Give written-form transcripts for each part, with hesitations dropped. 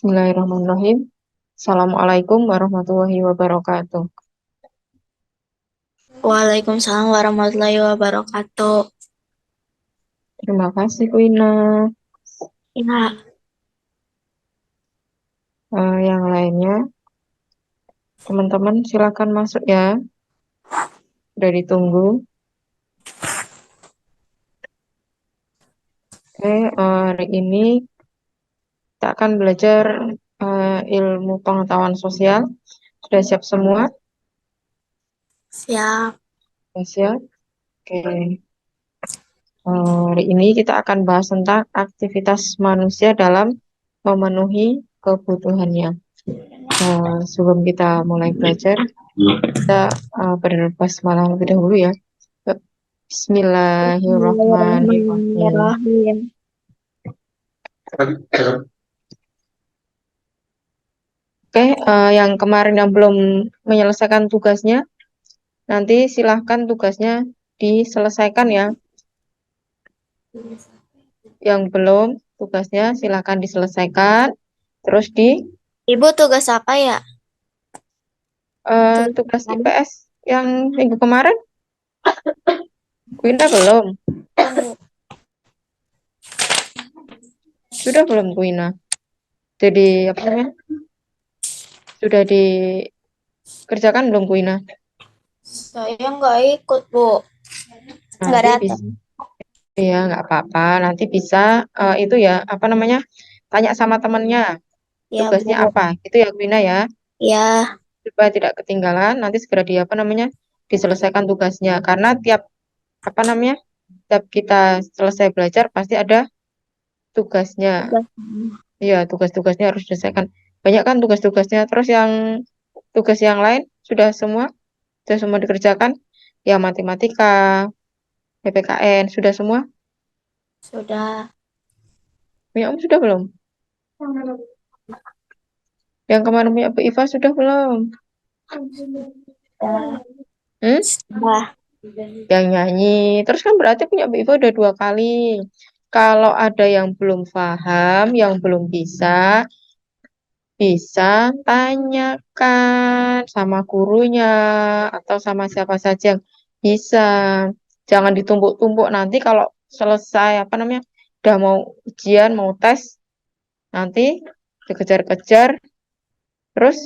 Bismillahirrahmanirrahim. Assalamualaikum warahmatullahi wabarakatuh. Waalaikumsalam warahmatullahi wabarakatuh. Terima kasih, Kuina. Ya, Yang lainnya, teman-teman silakan masuk ya. Sudah ditunggu. Hari ini kita akan belajar ilmu pengetahuan sosial. Sudah siap semua? siap. Sudah siap? Oke. Hari ini kita akan bahas tentang aktivitas manusia dalam memenuhi kebutuhannya. Sebelum kita mulai belajar, kita berbasmalah lebih dahulu ya. Bismillahirrahmanirrahim. Bismillahirrahmanirrahim. Oke, yang kemarin yang belum menyelesaikan tugasnya, nanti silahkan tugasnya diselesaikan ya. Yang belum, tugasnya silahkan diselesaikan. Terus di Ibu tugas apa ya? Tugas tugas apa? IPS yang minggu kemarin, Kuina belum. Sudah belum Kuina? Jadi apa namanya? Sudah dikerjakan belum Kuina? Saya nggak ikut, Bu. Nggak Nanti datang. bisa. Iya, nggak apa-apa. Nanti bisa itu ya, apa namanya? Tanya sama temennya, Ya, tugasnya Bu. apa? Itu ya, Gwina ya. Ya, Supaya tidak ketinggalan, nanti segera di apa namanya? Diselesaikan tugasnya. Karena tiap apa namanya? Tiap kita selesai belajar pasti ada tugasnya. tugas. Iya, tugas-tugasnya harus diselesaikan. Banyak kan tugas-tugasnya. Terus yang tugas yang lain sudah semua dikerjakan. Ya, matematika, PPKN, sudah semua. Sudah. Punya Om sudah belum? Yang kemarin punya Bu Iva sudah belum? Sudah. Hmm? Sudah. Yang nyanyi. Terus kan berarti punya Bu Iva udah dua kali. Kalau ada yang belum paham, yang belum bisa tanyakan sama gurunya atau sama siapa saja yang bisa. Jangan ditumpuk-tumpuk nanti kalau selesai apa namanya, udah mau ujian, mau tes, nanti dikejar-kejar, terus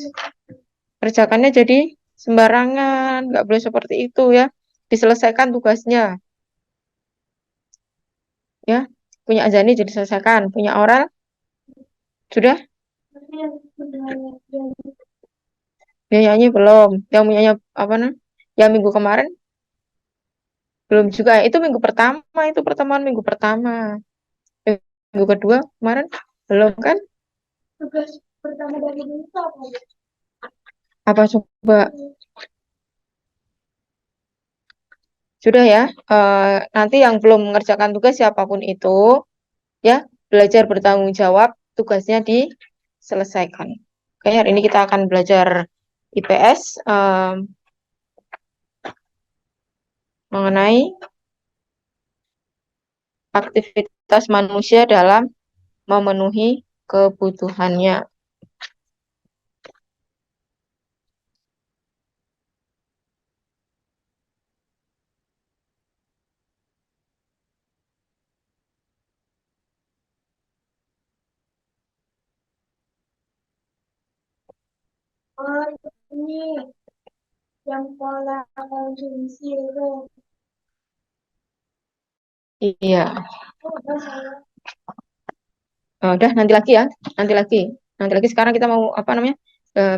kerjakannya jadi sembarangan. Nggak boleh seperti itu ya. Diselesaikan tugasnya. Ya, punya Azani jadi selesaikan, punya oral sudah, yang nyanyi belum, yang punyanya apa nah, yang minggu kemarin belum juga, itu minggu pertama, itu pertemuan minggu pertama, minggu kedua kemarin belum kan, apa coba, sudah ya. Nanti yang belum mengerjakan tugas siapapun itu ya, belajar bertanggung jawab, tugasnya diselesaikan. Oke, hari ini kita akan belajar IPS mengenai aktivitas manusia dalam memenuhi kebutuhannya. Oh, ini yang pola konsumsi itu. Iya. Udah nanti lagi ya, nanti lagi. Nanti lagi sekarang kita mau apa namanya?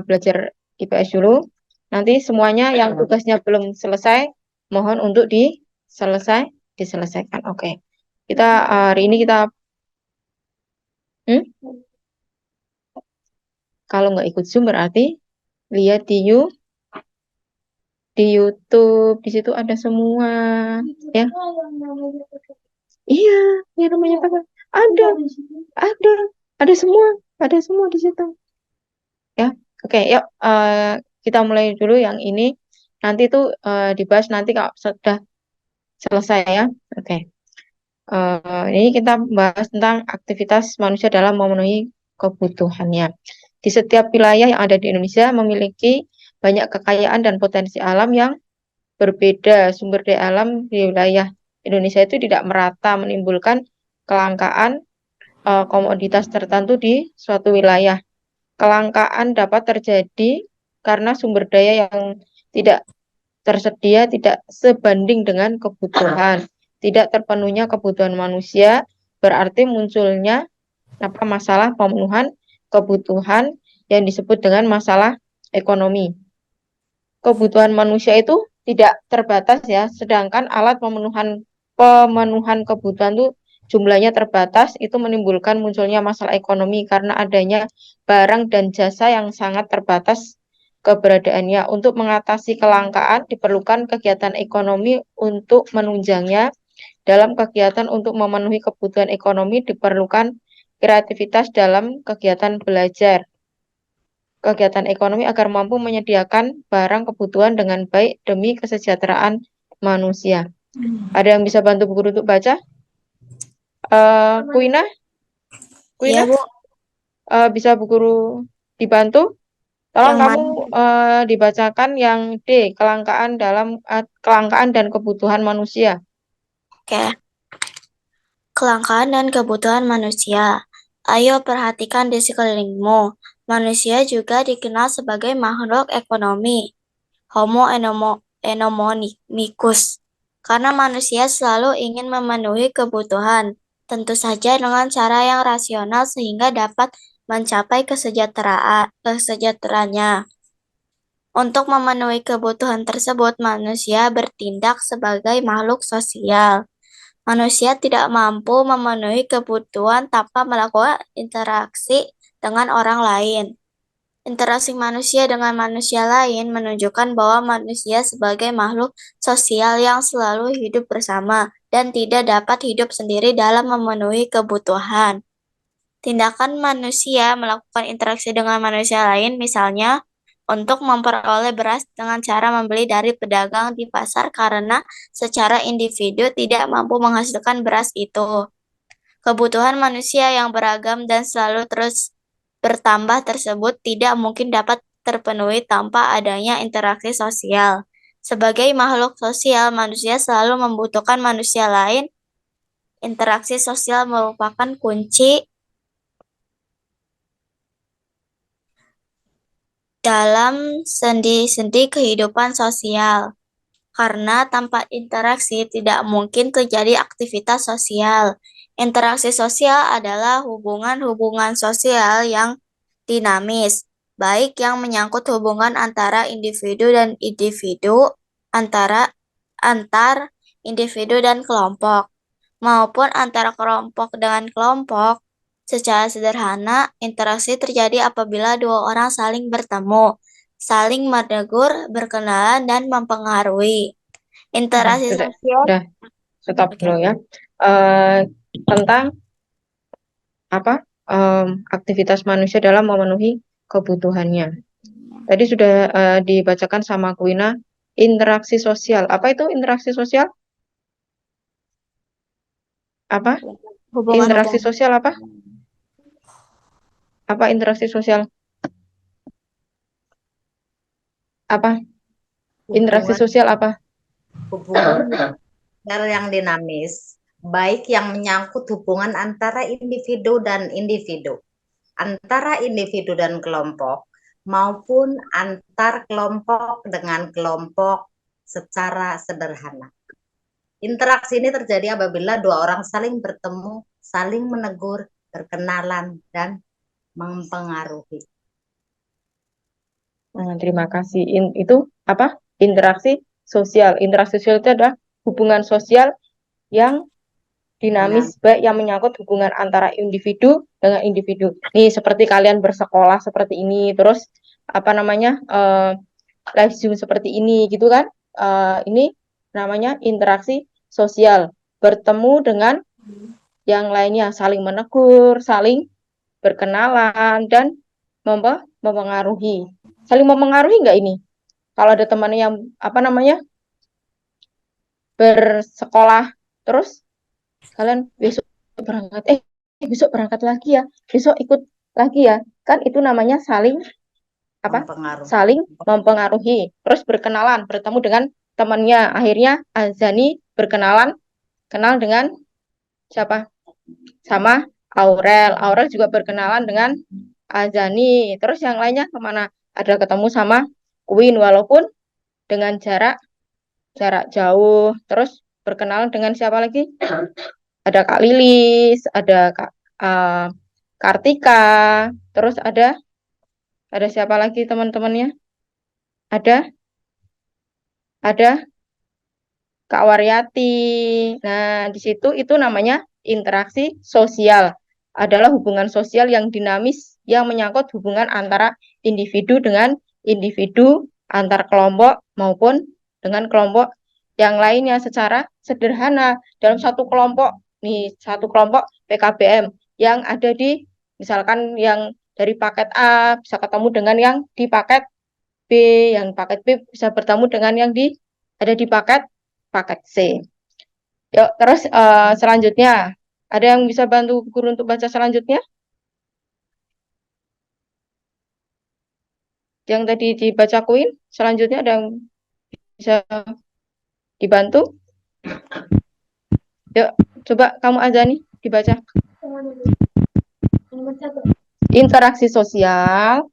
Belajar IPS dulu. Nanti semuanya yang tugasnya belum selesai, mohon untuk diselesaikan. Oke. Kita hari ini kita hmm? Kalau nggak ikut Zoom berarti lihat di YouTube. Di situ ada semua ya. Iya, ya namanya apa? Ada, ada, ada semua di situ. Ya, oke, yuk kita mulai dulu yang ini. Nanti tuh dibahas nanti kalau sudah selesai ya. Oke, ini kita bahas tentang aktivitas manusia dalam memenuhi kebutuhannya. Di setiap wilayah yang ada di Indonesia memiliki banyak kekayaan dan potensi alam yang berbeda. Sumber daya alam di wilayah Indonesia itu tidak merata, menimbulkan kelangkaan komoditas tertentu di suatu wilayah. Kelangkaan dapat terjadi karena sumber daya yang tidak tersedia tidak sebanding dengan kebutuhan. Tidak terpenuhnya kebutuhan manusia berarti munculnya masalah pemenuhan kebutuhan yang disebut dengan masalah ekonomi. Kebutuhan manusia itu tidak terbatas ya, sedangkan alat pemenuhan kebutuhan itu jumlahnya terbatas, itu menimbulkan munculnya masalah ekonomi karena adanya barang dan jasa yang sangat terbatas keberadaannya. Untuk mengatasi kelangkaan diperlukan kegiatan ekonomi untuk menunjangnya. Dalam kegiatan untuk memenuhi kebutuhan ekonomi diperlukan kreativitas dalam kegiatan belajar. Kegiatan ekonomi agar mampu menyediakan barang kebutuhan dengan baik demi kesejahteraan manusia. Ada yang bisa bantu Bu Guru untuk baca? Kuina? Iya, Bu. Bisa Bu Guru dibantu? Tolong Yang kamu mana? dibacakan yang D, kelangkaan dan kebutuhan manusia. Oke. Kelangkaan dan kebutuhan manusia. Ayo perhatikan di sekelilingmu. Manusia juga dikenal sebagai makhluk ekonomi, Homo economicus, karena manusia selalu ingin memenuhi kebutuhan, tentu saja dengan cara yang rasional sehingga dapat mencapai kesejahteraannya. Untuk memenuhi kebutuhan tersebut, manusia bertindak sebagai makhluk sosial. Manusia tidak mampu memenuhi kebutuhan tanpa melakukan interaksi dengan orang lain. Interaksi manusia dengan manusia lain menunjukkan bahwa manusia sebagai makhluk sosial yang selalu hidup bersama dan tidak dapat hidup sendiri dalam memenuhi kebutuhan. Tindakan manusia melakukan interaksi dengan manusia lain, misalnya untuk memperoleh beras dengan cara membeli dari pedagang di pasar karena secara individu tidak mampu menghasilkan beras itu. Kebutuhan manusia yang beragam dan selalu terus bertambah tersebut tidak mungkin dapat terpenuhi tanpa adanya interaksi sosial. Sebagai makhluk sosial, manusia selalu membutuhkan manusia lain. Interaksi sosial merupakan kunci dalam sendi-sendi kehidupan sosial. Karena tanpa interaksi tidak mungkin terjadi aktivitas sosial. Interaksi sosial adalah hubungan-hubungan sosial yang dinamis, baik yang menyangkut hubungan antara individu dan individu, antar individu dan kelompok, maupun antara kelompok dengan kelompok. Secara sederhana, interaksi terjadi apabila dua orang saling bertemu, saling menegur, berkenalan, dan mempengaruhi. Interaksi Sudah, sosial. sudah, stop Oke. dulu ya. Tentang aktivitas manusia dalam memenuhi kebutuhannya. Tadi sudah dibacakan sama Kuina, interaksi sosial. Apa itu interaksi sosial? Apa? Interaksi Hubungan-hubungan. sosial apa? Apa interaksi sosial? Apa? Interaksi hubungan sosial apa? hubungan sosial yang dinamis, baik yang menyangkut hubungan antara individu dan individu, antara individu dan kelompok, maupun antar kelompok dengan kelompok secara sederhana. Interaksi ini terjadi apabila dua orang saling bertemu, saling menegur, berkenalan, dan mempengaruhi. Terima kasih. Itu apa? Interaksi sosial. Interaksi sosial itu adalah hubungan sosial yang dinamis, baik yang menyangkut hubungan antara individu dengan individu. Nih, seperti kalian bersekolah seperti ini, terus live Zoom seperti ini, gitu kan? Ini namanya interaksi sosial. Bertemu dengan yang lainnya, saling menegur, saling berkenalan, dan mempengaruhi. Saling mempengaruhi nggak ini? Kalau ada teman yang bersekolah, terus kalian besok berangkat lagi ya, besok ikut lagi ya, kan itu namanya saling apa? Mempengaruhi. Saling mempengaruhi. Terus berkenalan, bertemu dengan temannya. Akhirnya Azani kenal dengan siapa? Sama Aurel. Aurel juga berkenalan dengan Azani. Terus yang lainnya kemana? Ada ketemu sama Queen walaupun dengan jarak jauh. Terus berkenalan dengan siapa lagi? Ada Kak Lilis, ada Kak Kartika, terus ada siapa lagi teman-temannya? Ada Kak Waryati. Nah, di situ itu namanya interaksi sosial. Adalah hubungan sosial yang dinamis yang menyangkut hubungan antara individu dengan individu, antar kelompok maupun dengan kelompok yang lainnya secara sederhana. Dalam satu kelompok, nih satu kelompok PKBM yang ada di misalkan yang dari paket A bisa ketemu dengan yang di paket B, yang paket B bisa bertemu dengan yang ada di paket C. Yuk, terus selanjutnya, ada yang bisa bantu guru untuk baca selanjutnya? Yang tadi dibacakuin, selanjutnya ada yang bisa dibantu? Yuk, coba kamu aja nih dibaca. Interaksi sosial.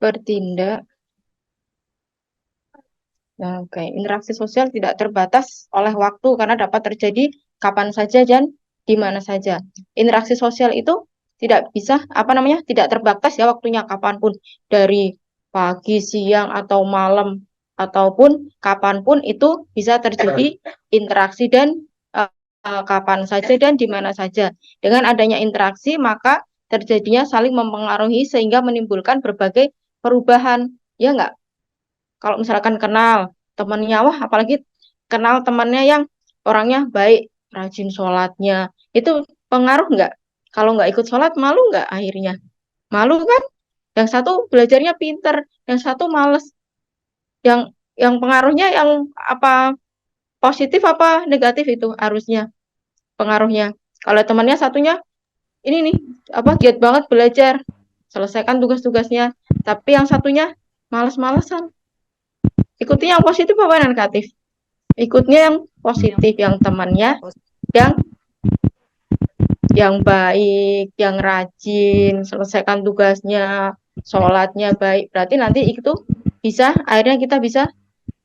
Bertindak. Nah, oke. Interaksi sosial tidak terbatas oleh waktu karena dapat terjadi kapan saja dan di mana saja. Interaksi sosial itu tidak bisa, tidak terbatas ya waktunya kapanpun. Dari pagi, siang, atau malam, ataupun kapanpun itu bisa terjadi interaksi dan kapan saja dan di mana saja. Dengan adanya interaksi, maka terjadinya saling mempengaruhi sehingga menimbulkan berbagai perubahan. Ya nggak? Kalau misalkan kenal temannya, wah apalagi kenal temannya yang orangnya baik, rajin sholatnya, itu pengaruh nggak? Kalau nggak ikut sholat, malu nggak akhirnya? Malu kan? Yang satu belajarnya pinter, yang satu males. Yang pengaruhnya yang apa positif apa negatif itu harusnya pengaruhnya. Kalau temannya satunya ini nih giat banget belajar, selesaikan tugas-tugasnya, tapi yang satunya males-malesan. Ikutnya yang positif apa yang negatif? Ikutnya yang positif, yang temannya yang baik, yang rajin, selesaikan tugasnya, sholatnya baik. Berarti nanti itu akhirnya kita bisa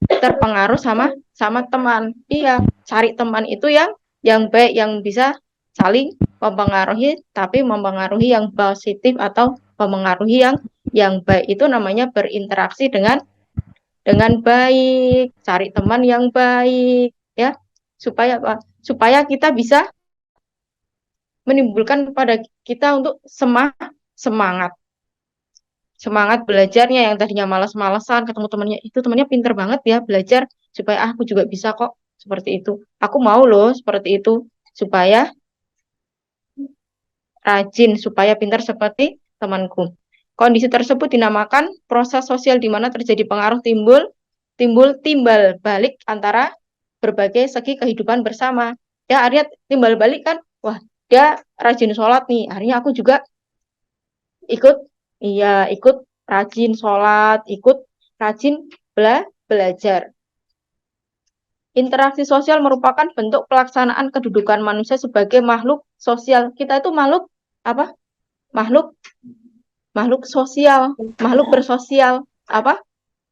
terpengaruh sama teman. Iya, cari teman itu yang baik, yang bisa saling mempengaruhi, tapi mempengaruhi yang positif atau mempengaruhi yang baik. Itu namanya berinteraksi dengan baik, cari teman yang baik, ya, supaya apa? Supaya kita bisa menimbulkan pada kita untuk semangat belajarnya. Yang tadinya malas-malasan ketemu temannya, itu temannya pinter banget ya belajar, supaya aku juga bisa kok seperti itu, aku mau loh seperti itu, supaya rajin, supaya pintar seperti temanku. Kondisi tersebut dinamakan proses sosial di mana terjadi pengaruh timbal balik antara berbagai segi kehidupan bersama. Ya, artinya timbal balik kan, wah dia rajin sholat nih, akhirnya aku juga ikut rajin sholat, ikut rajin belajar. Interaksi sosial merupakan bentuk pelaksanaan kedudukan manusia sebagai makhluk sosial. Kita itu makhluk apa? Makhluk sosial, makhluk bersosial. Apa?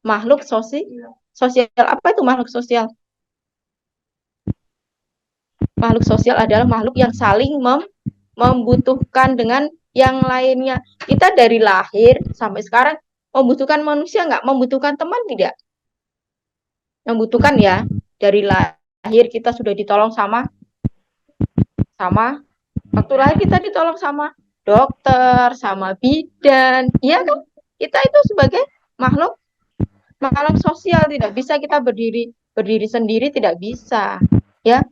Makhluk sosial. Apa itu makhluk sosial? Makhluk sosial adalah makhluk yang saling membutuhkan dengan yang lainnya. Kita dari lahir sampai sekarang membutuhkan manusia nggak? Membutuhkan teman tidak? Membutuhkan ya. Dari lahir kita sudah ditolong sama waktu lahir kita ditolong sama dokter, sama bidan. Iya kan? Kita itu sebagai makhluk sosial, tidak bisa kita berdiri berdiri sendiri tidak bisa, ya.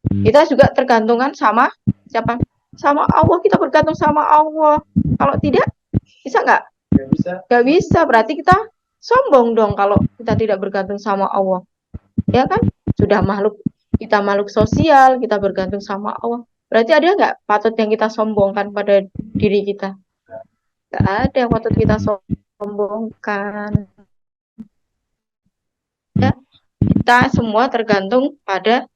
Kita juga tergantungan sama siapa? Sama Allah. Kita bergantung sama Allah. Kalau tidak, bisa nggak? Nggak bisa. Berarti kita sombong dong kalau kita tidak bergantung sama Allah. Ya kan? Sudah kita makhluk sosial, kita bergantung sama Allah. Berarti ada nggak patut yang kita sombongkan pada diri kita? Nggak ada yang patut kita sombongkan. Ya, kita semua tergantung pada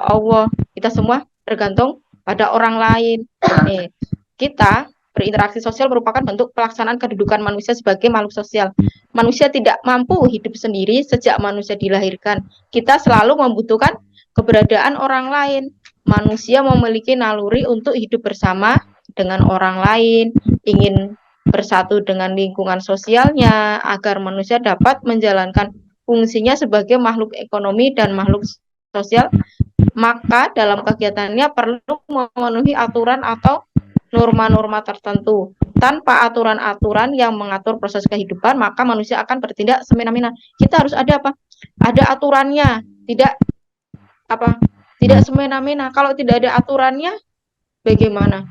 Allah. Kita semua tergantung pada orang lain. Nih, kita berinteraksi sosial merupakan bentuk pelaksanaan kedudukan manusia sebagai makhluk sosial. Manusia tidak mampu hidup sendiri sejak manusia dilahirkan. Kita selalu membutuhkan keberadaan orang lain. Manusia memiliki naluri untuk hidup bersama dengan orang lain, ingin bersatu dengan lingkungan sosialnya agar manusia dapat menjalankan fungsinya sebagai makhluk ekonomi dan makhluk sosial, maka dalam kegiatannya perlu memenuhi aturan atau norma-norma tertentu. Tanpa aturan-aturan yang mengatur proses kehidupan, maka manusia akan bertindak semena-mena. Kita harus ada apa? Ada aturannya, tidak apa? Tidak semena-mena. Kalau tidak ada aturannya, bagaimana?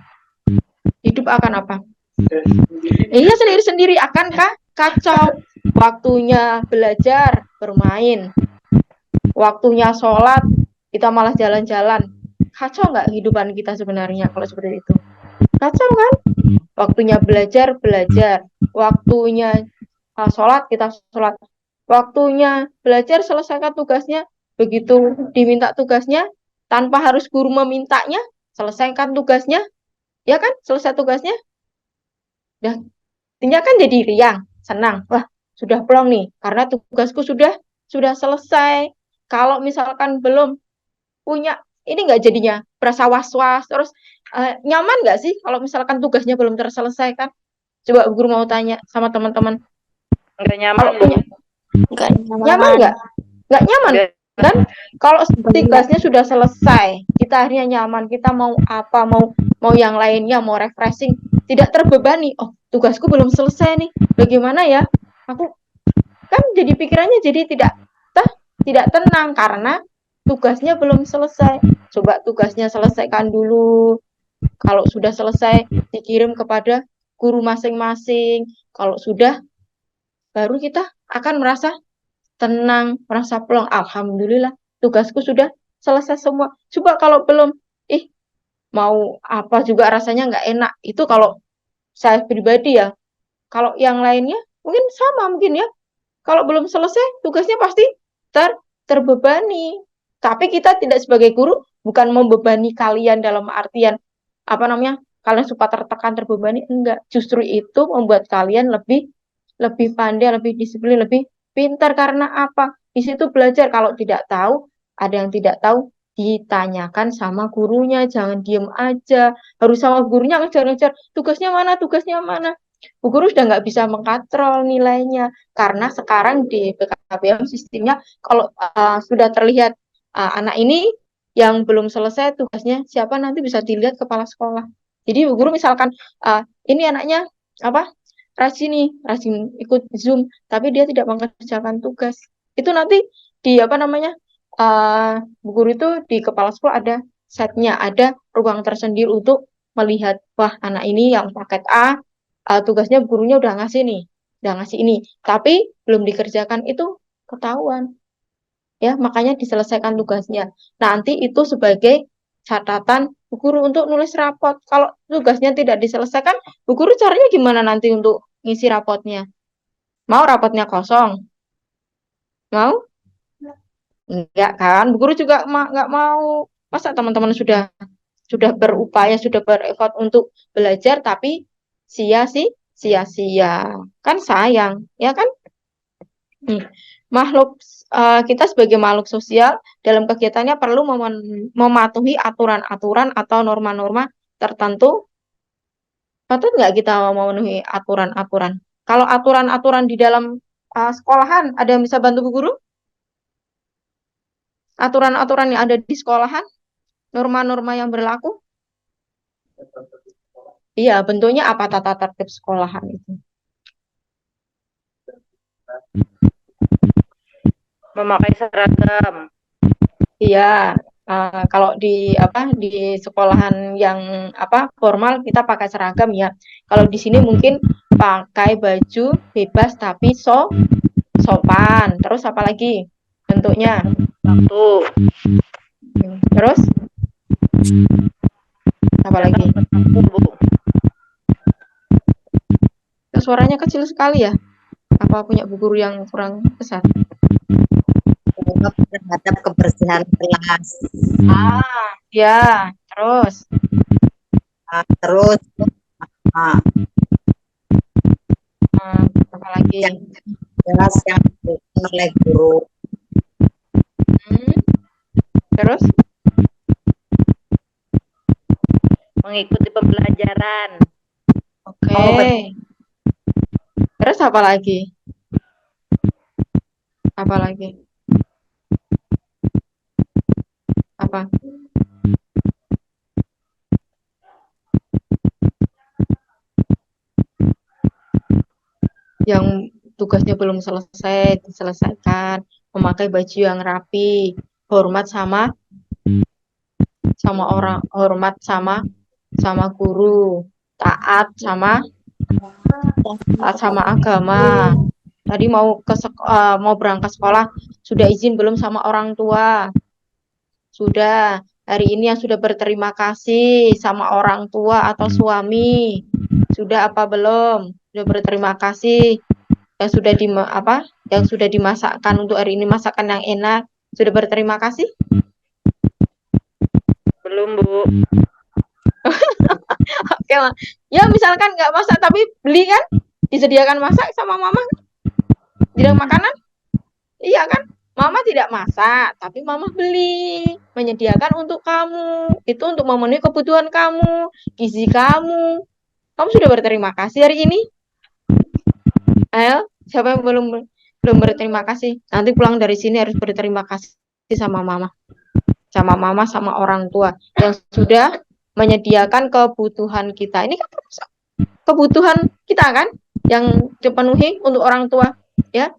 Hidup akan apa? Iya, sendiri-sendiri akankah kacau? Waktunya belajar, bermain, waktunya sholat, kita malah jalan-jalan. Kacau nggak kehidupan kita sebenarnya kalau seperti itu? Kacau kan? Waktunya belajar, waktunya sholat, kita sholat, waktunya belajar, selesaikan tugasnya. Begitu diminta tugasnya, tanpa harus guru memintanya, selesaikan tugasnya, ya kan? Selesai tugasnya, dah, artinya kan jadi riang, senang. Wah, sudah plong nih, karena tugasku sudah selesai. Kalau misalkan belum punya, ini nggak jadinya berasa was-was, terus nyaman nggak sih kalau misalkan tugasnya belum terselesaikan? Coba guru mau tanya sama teman-teman. Nggak nyaman. Kalau punya, Nggak nyaman nggak? Nggak nyaman Nggak. kan? Kalau tugasnya sudah selesai, kita akhirnya nyaman. Kita mau apa? Mau yang lainnya, mau refreshing, tidak terbebani. Oh, tugasku belum selesai nih. Bagaimana ya? Aku kan jadi pikirannya jadi tidak tenang karena tugasnya belum selesai. Coba tugasnya selesaikan dulu. Kalau sudah selesai, dikirim kepada guru masing-masing. Kalau sudah, baru kita akan merasa tenang, merasa plong. Alhamdulillah, tugasku sudah selesai semua. Coba kalau belum, mau apa juga rasanya nggak enak. Itu kalau saya pribadi ya. Kalau yang lainnya mungkin sama mungkin ya. Kalau belum selesai, tugasnya pasti terbebani. Tapi kita tidak sebagai guru bukan membebani kalian dalam artian apa namanya? Kalian supaya tertekan terbebani, enggak. Justru itu membuat kalian lebih pandai, lebih disiplin, lebih pintar karena apa? Di situ belajar. Kalau tidak tahu, ada yang tidak tahu, ditanyakan sama gurunya, jangan diem aja. Harus sama gurunya ngejar-ngejar, tugasnya mana. Bu guru sudah nggak bisa mengkatrol nilainya karena sekarang di PKBM sistemnya kalau sudah terlihat anak ini yang belum selesai tugasnya siapa nanti bisa dilihat kepala sekolah. Jadi bu guru misalkan ini anaknya apa rajin ikut Zoom tapi dia tidak mengerjakan tugas. Itu nanti di apa namanya bu guru itu di kepala sekolah ada setnya, ada ruang tersendiri untuk melihat wah anak ini yang paket A tugasnya gurunya udah ngasih ini, tapi belum dikerjakan itu ketahuan. Ya, makanya diselesaikan tugasnya. Nanti itu sebagai catatan bu guru untuk nulis rapot. Kalau tugasnya tidak diselesaikan, bu guru caranya gimana nanti untuk ngisi rapotnya? Mau rapotnya kosong? Mau? Enggak kan? Bu guru juga nggak mau. Masa teman-teman sudah berupaya, sudah berefort untuk belajar, tapi sia-sia. Kan sayang, ya kan? Makhluk kita sebagai makhluk sosial dalam kegiatannya perlu mematuhi aturan-aturan atau norma-norma tertentu. Patut nggak kita memenuhi aturan-aturan? Kalau aturan-aturan di dalam sekolahan, ada yang bisa bantu Bu Guru? Aturan-aturan yang ada di sekolahan, norma-norma yang berlaku? Iya, bentuknya apa tata tertib sekolahan itu? Memakai seragam. Iya, kalau di sekolahan yang formal kita pakai seragam ya. Kalau di sini mungkin pakai baju bebas tapi sopan. Terus apa lagi bentuknya? Waktu. Terus apa lagi? Bu. Suaranya kecil sekali ya. Apa punya bu guru yang kurang besar? Terhadap kebersihan kelas. Ya. Terus Terus apa lagi? yang jelas yang dilakukan oleh guru. Terus Mengikuti pembelajaran. Oke. Terus apa lagi? Apa lagi? Apa? Yang tugasnya belum selesai diselesaikan, memakai baju yang rapi, hormat sama orang, hormat sama guru, taat sama agama. Tadi mau berangkat sekolah, sudah izin belum sama orang tua? Sudah. Hari ini yang sudah berterima kasih sama orang tua atau suami. Sudah apa belum? Sudah berterima kasih. Yang sudah yang sudah dimasakkan untuk hari ini, masakan yang enak. Sudah berterima kasih? Belum, Bu. Oke, ya misalkan nggak masak tapi beli kan? Disediakan masak sama mama? Tidak makanan? Iya kan? Mama tidak masak, tapi mama beli, menyediakan untuk kamu. Itu untuk memenuhi kebutuhan kamu, gizi kamu. Kamu sudah berterima kasih hari ini? Ayo, siapa yang belum berterima kasih? Nanti pulang dari sini harus berterima kasih sama mama. Sama orang tua yang sudah menyediakan kebutuhan kita. Ini kan kebutuhan kita kan yang dipenuhi untuk orang tua, ya.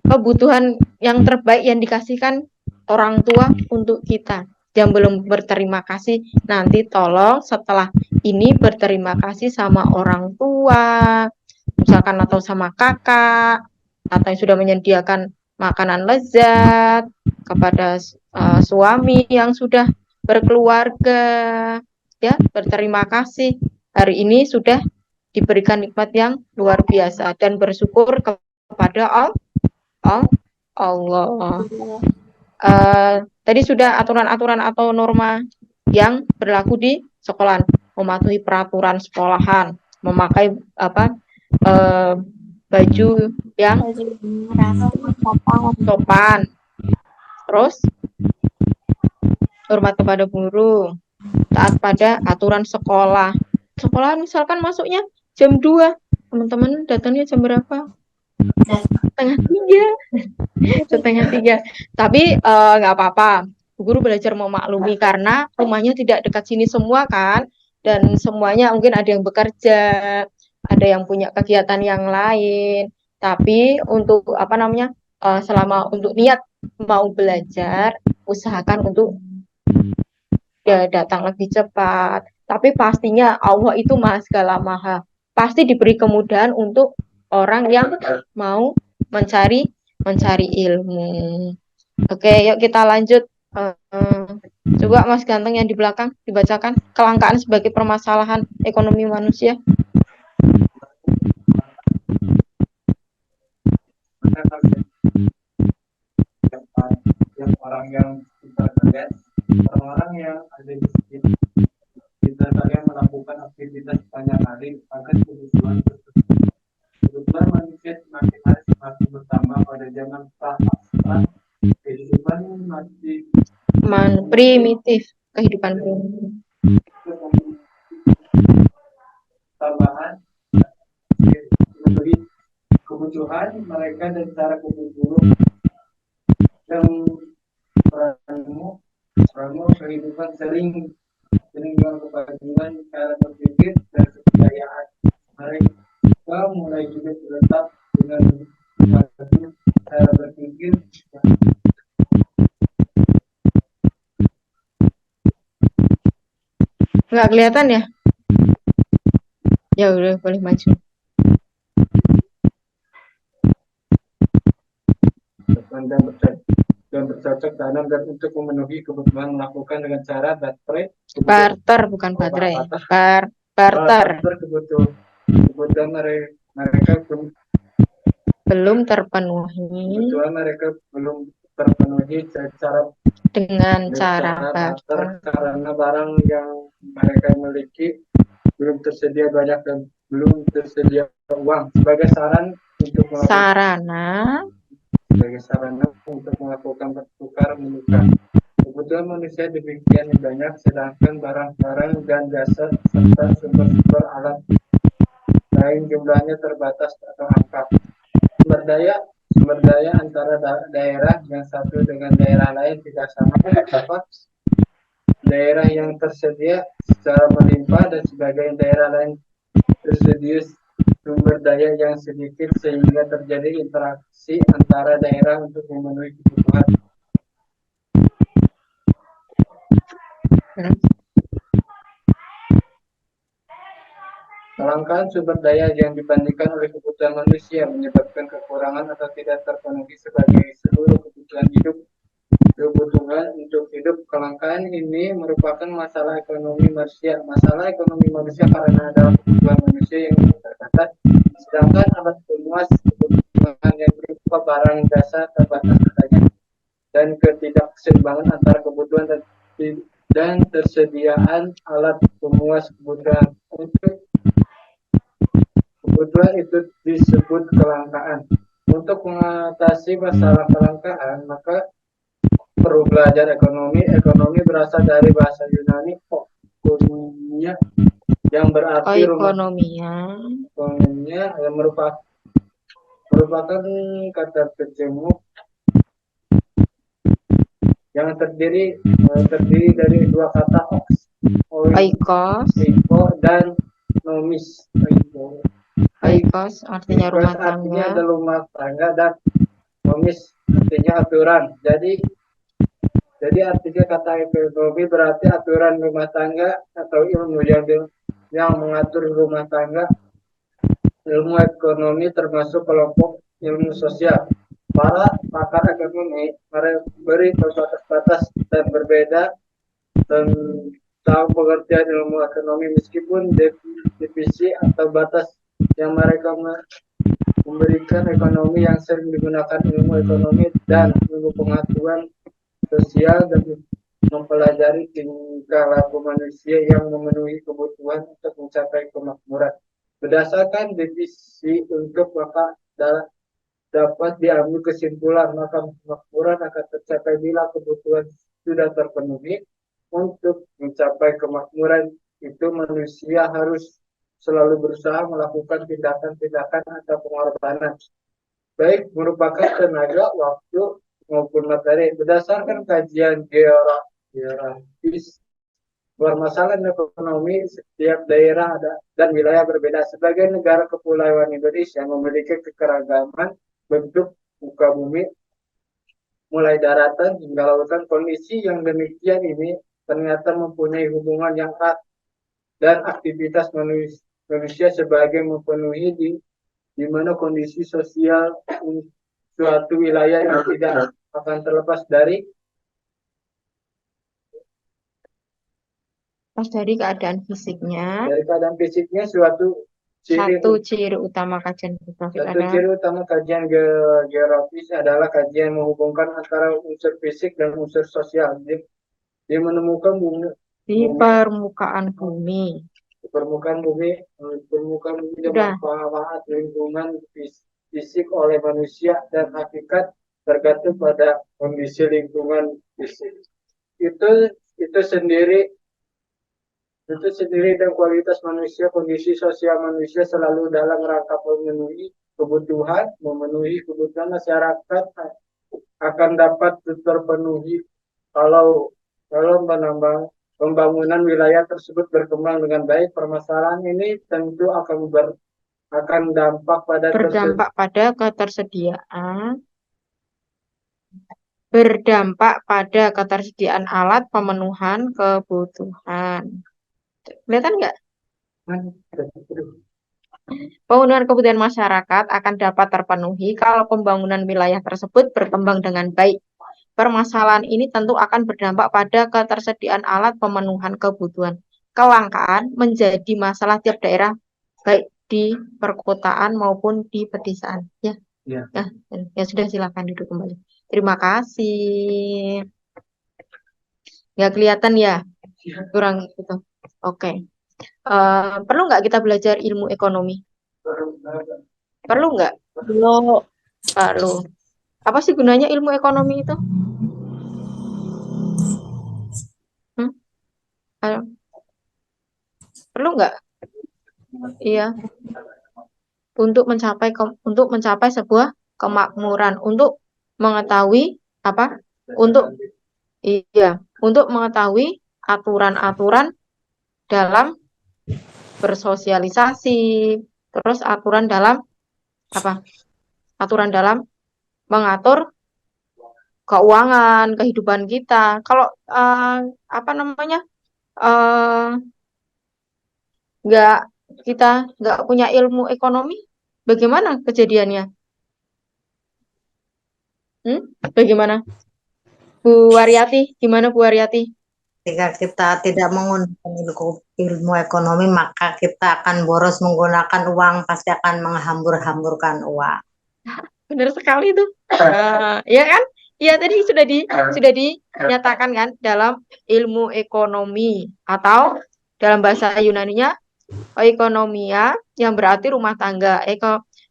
Kebutuhan yang terbaik yang dikasihkan orang tua untuk kita. Yang belum berterima kasih, nanti tolong setelah ini berterima kasih sama orang tua, misalkan atau sama kakak, atau yang sudah menyediakan makanan lezat kepada suami yang sudah berkeluarga, ya, berterima kasih. Hari ini sudah diberikan nikmat yang luar biasa dan bersyukur kepada Allah. Tadi sudah aturan-aturan atau norma yang berlaku di sekolah, mematuhi peraturan sekolahan, memakai baju yang sopan, terus hormat kepada guru, taat pada aturan sekolah. Sekolah misalkan masuknya jam 2, teman-teman datangnya jam berapa? setengah tiga. Tapi nggak apa-apa, guru belajar memaklumi karena rumahnya tidak dekat sini semua kan, dan semuanya mungkin ada yang bekerja, ada yang punya kegiatan yang lain. Tapi untuk selama untuk niat mau belajar, usahakan untuk ya datang lebih cepat. Tapi pastinya Allah itu segala maha. Pasti diberi kemudahan untuk orang yang mau mencari ilmu. Oke, yuk kita lanjut. Coba Mas Ganteng yang di belakang dibacakan kelangkaan sebagai permasalahan ekonomi manusia. Yang orang yang kita lihat, orang-orang yang ada di sekitar kita yang melakukan aktivitas sepanjang hari akan kebutuhan tersebut. Kebutuhan manusia semakin hari semakin bertambah pada zaman pra kehidupan masih primitif, kehidupan primitif. Tambahan lebih kebutuhan mereka dan cara kebutuhan yang ramu kehidupan sering kebajikan cara berpikir dan kepercayaan mereka mulai juga terletak dengan cara berpikir Nggak kelihatan ya? Ya udah, boleh maju. dan bercocok tanam dan untuk memenuhi kebutuhan melakukan dengan cara baterai Barter, bukan baterai. Barter. kebutuhan mereka Belum terpenuhi kebutuhan mereka belum terpenuhi secara dengan cara barter barter. karena barang yang mereka miliki belum tersedia banyak dan belum tersedia uang sebagai sarana untuk melakukan bertukar menukar. Kebutuhan manusia demikian banyak, sedangkan barang-barang dan jasa serta sumber-sumber alat lain jumlahnya terbatas atau angka. Sumber daya antara daerah yang satu dengan daerah lain tidak sama, apa daerah yang tersedia secara melimpah dan sebagian daerah lain tersedia sumber daya yang sedikit sehingga terjadi interaksi antara daerah untuk memenuhi kebutuhan. Kelangkaan sumber daya yang dibandingkan oleh kebutuhan manusia menyebabkan kekurangan atau tidak terpenuhi sebagai seluruh kebutuhan untuk hidup. Kelangkaan ini merupakan masalah ekonomi manusia. Masalah ekonomi manusia karena adalah kebutuhan manusia yang terbatas, sedangkan alat pemuas kebutuhan yang berupa barang jasa terbatas adanya, dan ketidakseimbangan antara kebutuhan dan tersediaan alat pemuas kebutuhan. Untuk kebutuhan itu disebut kelangkaan. Untuk mengatasi masalah kelangkaan, maka perlu belajar ekonomi. Ekonomi berasal dari bahasa Yunani oikonomia, yang berarti Ekonominya yang merupakan kata kejemuk yang terdiri dari dua kata oikos. Dan nomis. Oikos artinya rumah artinya tangga. rumah tangga dan nomis artinya aturan. Jadi artinya kata ekonomi berarti aturan rumah tangga atau ilmu yang mengatur rumah tangga. Ilmu ekonomi termasuk kelompok ilmu sosial. Para pakar ekonomi beri batas dan berbeda tentang pengertian ilmu ekonomi, meskipun divisi atau batas yang mereka memberikan ekonomi yang sering digunakan ilmu ekonomi dan ilmu pengetahuan sosial dan mempelajari tingkah laku manusia yang memenuhi kebutuhan untuk mencapai kemakmuran. Berdasarkan divisi untuk maka dapat diambil kesimpulan maka kemakmuran akan tercapai bila kebutuhan sudah terpenuhi. Untuk mencapai kemakmuran itu manusia harus selalu berusaha melakukan tindakan-tindakan atau pengorbanan, baik merupakan tenaga, waktu maupun materi. Berdasarkan kajian geografis, permasalahan ekonomi setiap daerah dan wilayah berbeda. Sebagai negara kepulauan Indonesia memiliki kekeragaman bentuk muka bumi, mulai daratan hingga lautan. Kondisi yang demikian ini ternyata mempunyai hubungan yang erat dan aktivitas manusia sebagai memenuhi di mana kondisi sosial suatu wilayah yang tidak akan terlepas dari keadaan fisiknya. Satu ciri utama kajian geografis adalah kajian menghubungkan antara unsur fisik dan unsur sosial. Dia menemukan di permukaan bumi manfaat lingkungan fisik oleh manusia dan hakikat tergantung pada kondisi lingkungan fisik itu sendiri dan kualitas manusia. Kondisi sosial manusia selalu dalam rangka memenuhi kebutuhan masyarakat akan dapat terpenuhi kalau pembangunan wilayah tersebut berkembang dengan baik. Permasalahan ini tentu akan berdampak pada ketersediaan alat pemenuhan kebutuhan. Kelihatan nggak? Pemenuhan kebutuhan masyarakat akan dapat terpenuhi kalau pembangunan wilayah tersebut berkembang dengan baik. Permasalahan ini tentu akan berdampak pada ketersediaan alat pemenuhan kebutuhan. Kelangkaan menjadi masalah tiap daerah, baik di perkotaan maupun di pedesaan. Ya, Ya. ya sudah, silakan duduk kembali. Terima kasih. Nggak kelihatan ya? Kurang gitu. Oke. Perlu nggak kita belajar ilmu ekonomi? Perlu nggak? Perlu. Perlu. Apa sih gunanya ilmu ekonomi itu? Ayo. Perlu nggak? Iya. Untuk mencapai sebuah kemakmuran, untuk mengetahui apa? Untuk mengetahui aturan-aturan dalam bersosialisasi, terus aturan dalam apa? Aturan dalam mengatur keuangan, kehidupan kita. Kalau apa namanya? Kita nggak punya ilmu ekonomi, bagaimana kejadiannya? Bagaimana? Bu Waryati, gimana Bu Waryati? Jika kita tidak menggunakan ilmu ekonomi, maka kita akan boros menggunakan uang, pasti akan menghambur-hamburkan uang. Benar sekali tuh. Ya kan? Ya, tadi sudah dinyatakan kan dalam ilmu ekonomi, atau dalam bahasa Yunaninya oikonomia, yang berarti rumah tangga.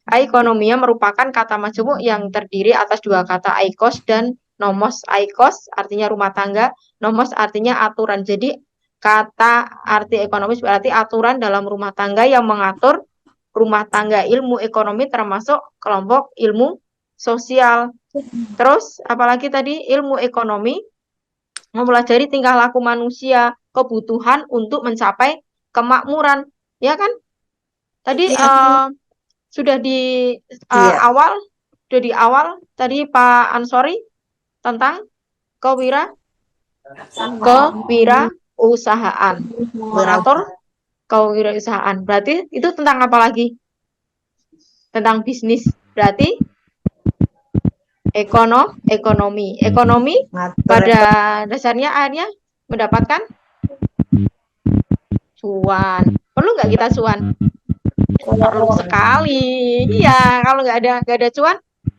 Ekonomia merupakan kata majemuk yang terdiri atas dua kata aikos dan nomos. Aikos artinya rumah tangga, nomos artinya aturan. Jadi kata arti ekonomis berarti aturan dalam rumah tangga yang mengatur rumah tangga. Ilmu ekonomi termasuk kelompok ilmu sosial. Terus apalagi tadi, ilmu ekonomi mempelajari tingkah laku manusia, kebutuhan untuk mencapai kemakmuran, ya kan? Tadi sudah di awal tadi Pak Ansori tentang kewirausahaan, mengatur kewirausahaan. Berarti itu tentang apa lagi? Tentang bisnis. Berarti ekonomi pada dasarnya akhirnya mendapatkan cuan. Perlu nggak kita cuan? Perlu sekali. Iya, kalau nggak ada cuan,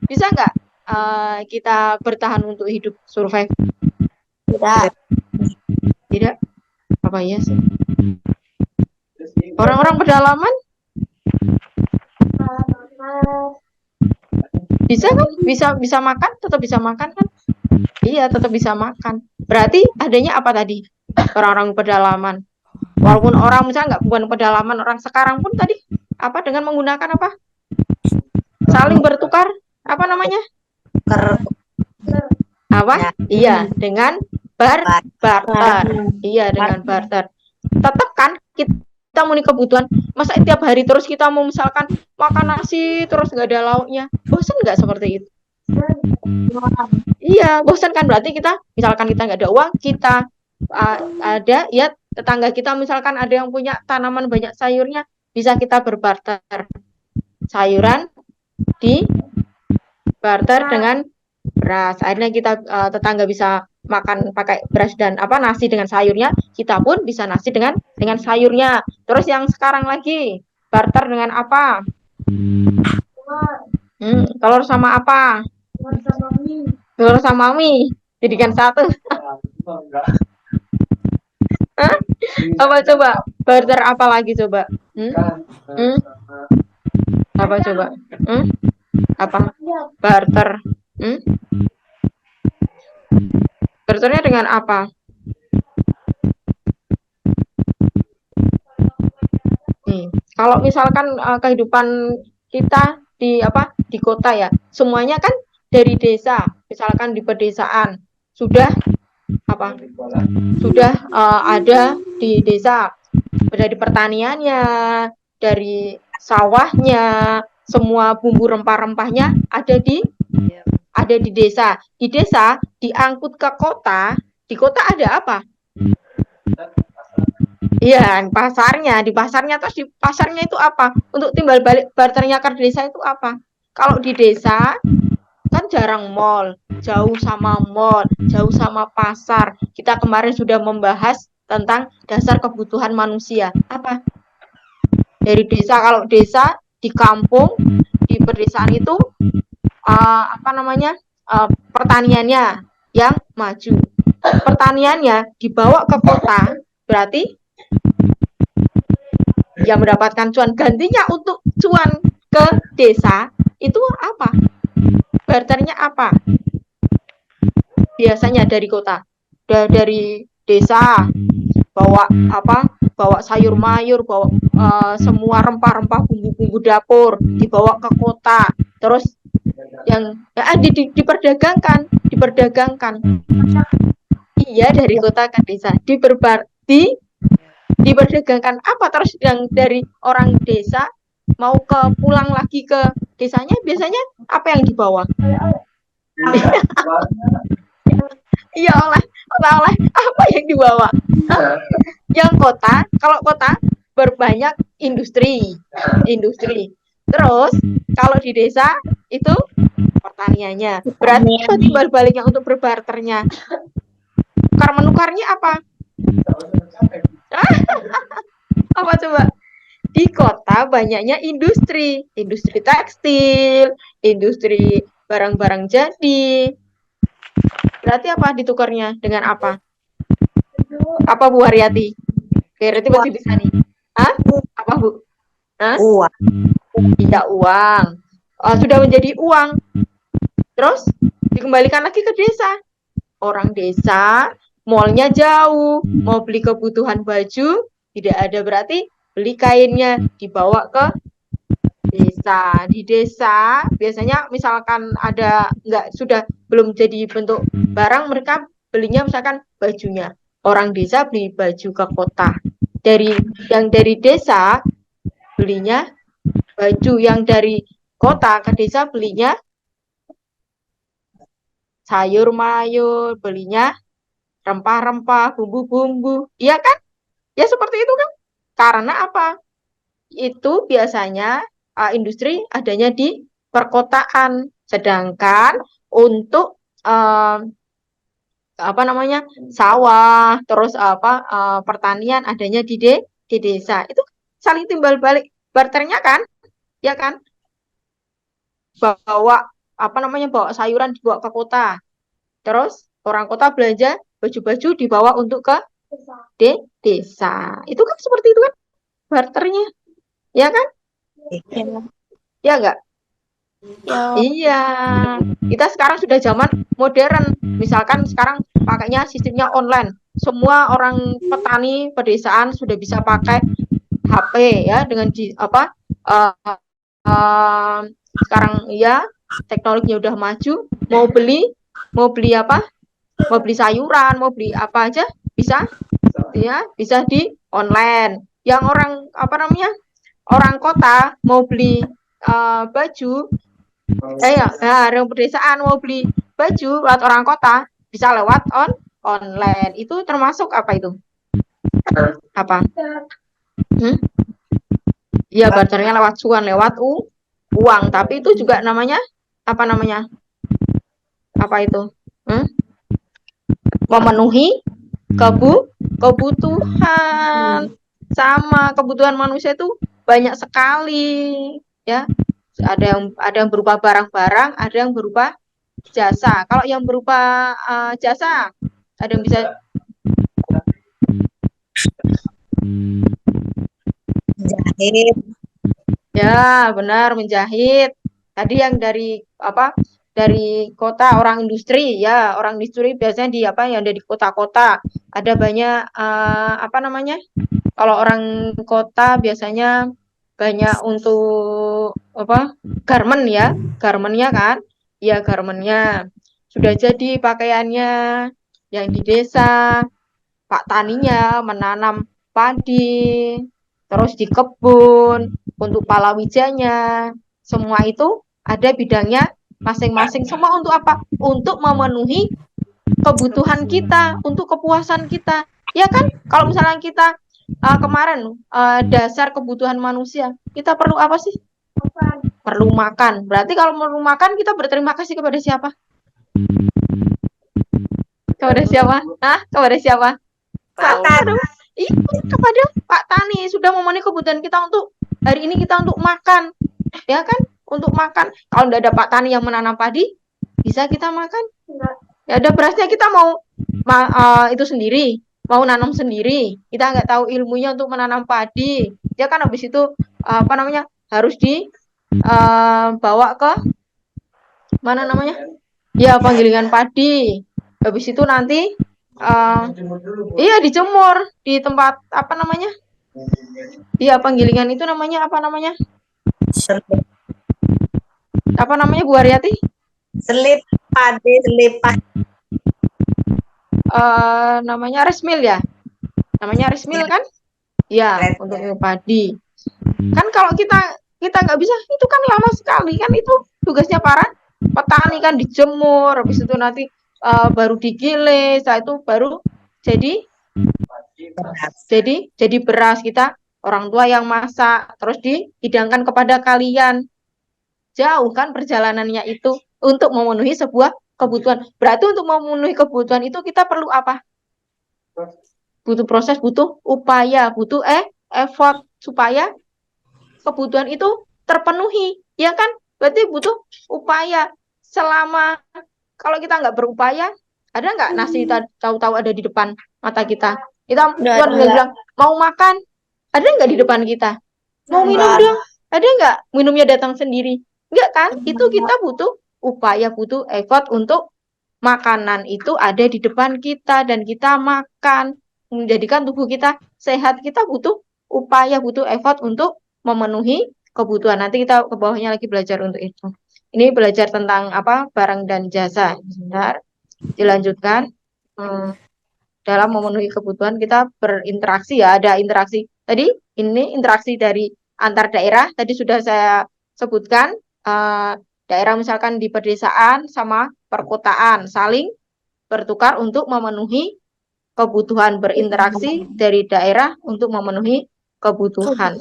bisa nggak kita bertahan untuk hidup, survive? Tidak. Apa iya sih? Orang-orang pedalaman bisa kan? Bisa makan, tetap bisa makan kan? Iya, tetap bisa makan. Berarti adanya apa tadi? Orang-orang pedalaman. Walaupun orang misalnya bukan pedalaman, orang sekarang pun tadi apa, dengan menggunakan apa? Saling bertukar, apa namanya? Apa? Iya, dengan barter. Iya, dengan barter. Tetap kan kita mau kebutuhan, masa tiap hari terus kita mau misalkan makan nasi terus nggak ada lauknya, bosan nggak seperti itu? Iya, bosan kan. Berarti kita misalkan kita nggak ada uang, kita ada ya tetangga kita misalkan ada yang punya tanaman banyak sayurnya, bisa kita berbarter. Sayuran di barter dengan beras. Akhirnya kita tetangga bisa makan pakai beras dan nasi dengan sayurnya, kita pun bisa nasi dengan sayurnya. Terus yang sekarang lagi barter dengan apa? Telur sama apa? Telur sama mie. Jadikan satu. Apa coba? Barter apa lagi coba? Apa coba? Apa? Barter. Barternya dengan apa? Kalau misalkan kehidupan kita di kota ya, semuanya kan dari desa. Misalkan di pedesaan sudah ada di desa, dari pertaniannya, dari sawahnya, semua bumbu rempah-rempahnya ada di desa. Di desa diangkut ke kota. Di kota ada apa? Iya, di pasarnya terus di pasarnya itu apa? Untuk timbal balik barternya ke desa itu apa? Kalau di desa kan jarang mall, jauh sama mall, jauh sama pasar. Kita kemarin sudah membahas tentang dasar kebutuhan manusia. Apa? Dari desa, kalau desa di kampung, di pedesaan itu apa namanya? Pertaniannya yang maju. Pertaniannya dibawa ke kota, berarti yang mendapatkan cuan gantinya untuk cuan ke desa itu apa? Barternya apa? Biasanya dari kota, dari desa bawa apa? Bawa sayur mayur, bawa semua rempah-rempah bumbu-bumbu dapur dibawa ke kota. Terus yang diperdagangkan. Iya, dari kota ke desa diperdagangkan apa, terus yang dari orang desa mau pulang lagi ke desanya biasanya apa yang dibawa? Iya, oleh apa yang dibawa? Yang kota, kalau kota berbanyak industri. Terus kalau di desa itu pertaniannya. Berarti apa timbal baliknya untuk berbarternya? Tukar menukarnya apa? Apa coba? Di kota banyaknya industri tekstil, industri barang-barang jadi. Berarti apa ditukarnya dengan apa? Apa Bu Haryati? Haryati masih bisa nih. Hah? Apa Bu? Hah? Uang. Iya, uang. Sudah menjadi uang. Terus dikembalikan lagi ke desa. Orang desa, mallnya jauh, mau beli kebutuhan baju tidak ada, berarti beli kainnya dibawa ke desa. Di desa biasanya misalkan ada sudah belum jadi bentuk barang, mereka belinya misalkan bajunya. Orang desa beli baju ke kota. Yang dari desa belinya baju, yang dari kota ke desa belinya sayur mayur, belinya rempah-rempah, bumbu-bumbu. Iya kan? Ya seperti itu kan? Karena apa? Itu biasanya industri adanya di perkotaan, sedangkan untuk apa namanya sawah, terus pertanian adanya di desa. Itu saling timbal balik barternya kan, ya kan? Bawa bawa sayuran dibawa ke kota, terus orang kota belanja baju-baju dibawa untuk ke desa. Itu kan seperti itu kan barternya, ya kan? Ya enggak? Ya, Iya, kita sekarang sudah zaman modern. Misalkan sekarang pakainya sistemnya online. Semua orang petani pedesaan sudah bisa pakai HP ya, dengan uh, uh, sekarang ya teknologinya udah maju. Mau beli apa? Mau beli sayuran, mau beli apa aja bisa ya, bisa di online. Yang orang kota mau beli baju, orang pedesaan mau beli baju lewat orang kota bisa lewat online. Itu termasuk apa itu? Apa? Ya barternya lewat cuan, lewat uang. Tapi itu juga namanya apa namanya? Apa itu? Memenuhi kebutuhan. Sama kebutuhan manusia itu banyak sekali ya. Ada yang berupa barang-barang, ada yang berupa jasa. Kalau yang berupa jasa, ada yang bisa Menjahit. ya benar, menjahit. Tadi yang dari dari kota, orang industri ya, orang industri biasanya yang dari kota-kota. Ada banyak kalau orang kota biasanya banyak untuk garment ya, garmentnya kan, ya garmentnya sudah jadi pakaiannya. Yang di desa Pak taninya menanam padi, terus di kebun untuk palawijanya, semua itu ada bidangnya masing-masing. Semua untuk apa? Untuk memenuhi kebutuhan kita, untuk kepuasan kita. Ya kan? Kalau misalnya kita kemarin dasar kebutuhan manusia. Kita perlu apa sih? Perlu makan. Berarti kalau perlu makan kita berterima kasih kepada siapa? Kepada siapa? Kepada siapa? Paul. Itu kepada Pak Tani sudah memenuhi kebutuhan kita untuk hari ini, kita untuk makan, ya kan? Untuk makan. Kalau tidak ada Pak Tani yang menanam padi, bisa kita makan? Ya ada berasnya, kita mau itu sendiri, mau nanam sendiri. Kita nggak tahu ilmunya untuk menanam padi. Ya kan habis itu harus dibawa ke mana namanya? Ya penggilingan padi. Habis itu nanti iya dijemur di tempat iya penggilingan itu namanya apa namanya Bu Haryati? Selip padi. Namanya resmil ya? Namanya resmil kan? Ya, untuk padi. Kan kalau kita nggak bisa, itu kan lama sekali kan, itu tugasnya para petani kan, dijemur, habis itu nanti baru digiling, setelah itu baru jadi beras. Kita orang tua yang masak, terus dihidangkan kepada kalian. Jauh kan perjalanannya itu untuk memenuhi sebuah kebutuhan. Berarti untuk memenuhi kebutuhan itu kita perlu apa? Butuh proses, butuh upaya, butuh effort supaya kebutuhan itu terpenuhi, ya kan? Berarti butuh upaya. Selama kalau kita nggak berupaya, ada nggak nasi tahu-tahu ada di depan mata kita? Kita Tuhan bilang mau makan, ada nggak di depan kita? Mau minum dong, ada nggak minumnya datang sendiri? Enggak kan? Itu kita butuh upaya, butuh effort untuk makanan itu ada di depan kita dan kita makan, menjadikan tubuh kita sehat. Kita butuh upaya, butuh effort untuk memenuhi kebutuhan. Nanti kita ke bawahnya lagi belajar untuk itu. Ini belajar tentang barang dan jasa. Sebentar, dilanjutkan. Dalam memenuhi kebutuhan kita berinteraksi, ya ada interaksi. Tadi ini interaksi dari antar daerah. Tadi sudah saya sebutkan. Daerah misalkan di pedesaan sama perkotaan saling bertukar untuk memenuhi kebutuhan, berinteraksi dari daerah untuk memenuhi kebutuhan.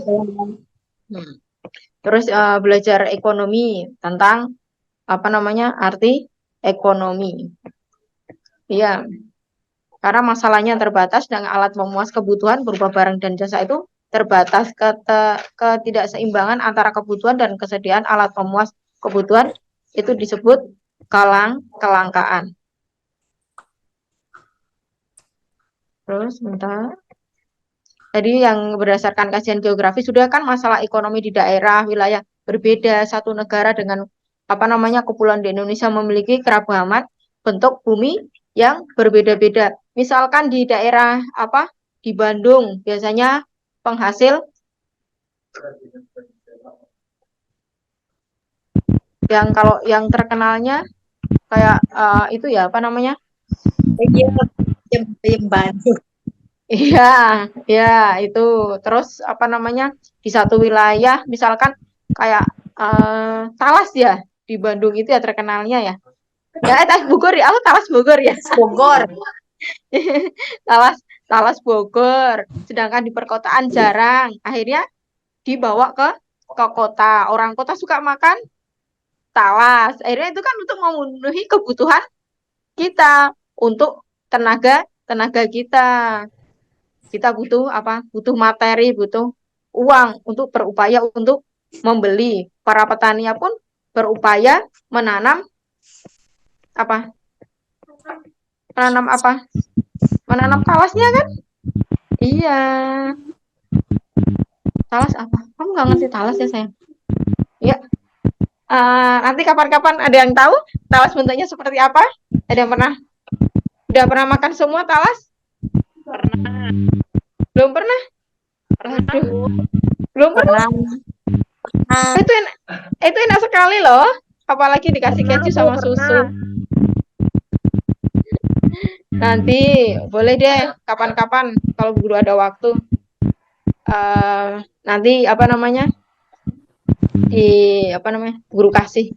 Terus belajar ekonomi tentang arti ekonomi. Iya. Karena masalahnya terbatas dengan alat memuas kebutuhan berupa barang dan jasa itu terbatas, ketidakseimbangan antara kebutuhan dan kesediaan alat memuas kebutuhan itu disebut kelangkaan. Terus sebentar. Tadi yang berdasarkan kajian geografi sudah kan, masalah ekonomi di daerah wilayah berbeda. Satu negara dengan kepulauan di Indonesia memiliki keragaman bentuk bumi yang berbeda-beda. Misalkan di daerah di Bandung biasanya penghasil yang terkenalnya kayak itu ya Bandung. Iya, ya itu. Terus di satu wilayah misalkan kayak talas ya, di Bandung itu ya terkenalnya ya. Bogor ya, talas Bogor ya. Bogor. Talas Bogor. Sedangkan di perkotaan jarang. Akhirnya dibawa ke kota. Orang kota suka makan talas. Akhirnya itu kan untuk memenuhi kebutuhan kita, untuk tenaga kita. Kita butuh butuh materi, butuh uang untuk berupaya untuk membeli. Para petani pun berupaya menanam menanam talasnya kan? Iya. Talas apa? Kamu nggak ngerti talas ya sayang? Ya. Nanti kapan-kapan ada yang tahu talas bentuknya seperti apa? Ada yang udah pernah makan semua talas? Pernah. Belum pernah? Aduh. Belum pernah? Itu enak sekali loh. Apalagi dikasih keju sama susu. Nanti boleh deh kapan-kapan kalau guru ada waktu. Nanti guru kasih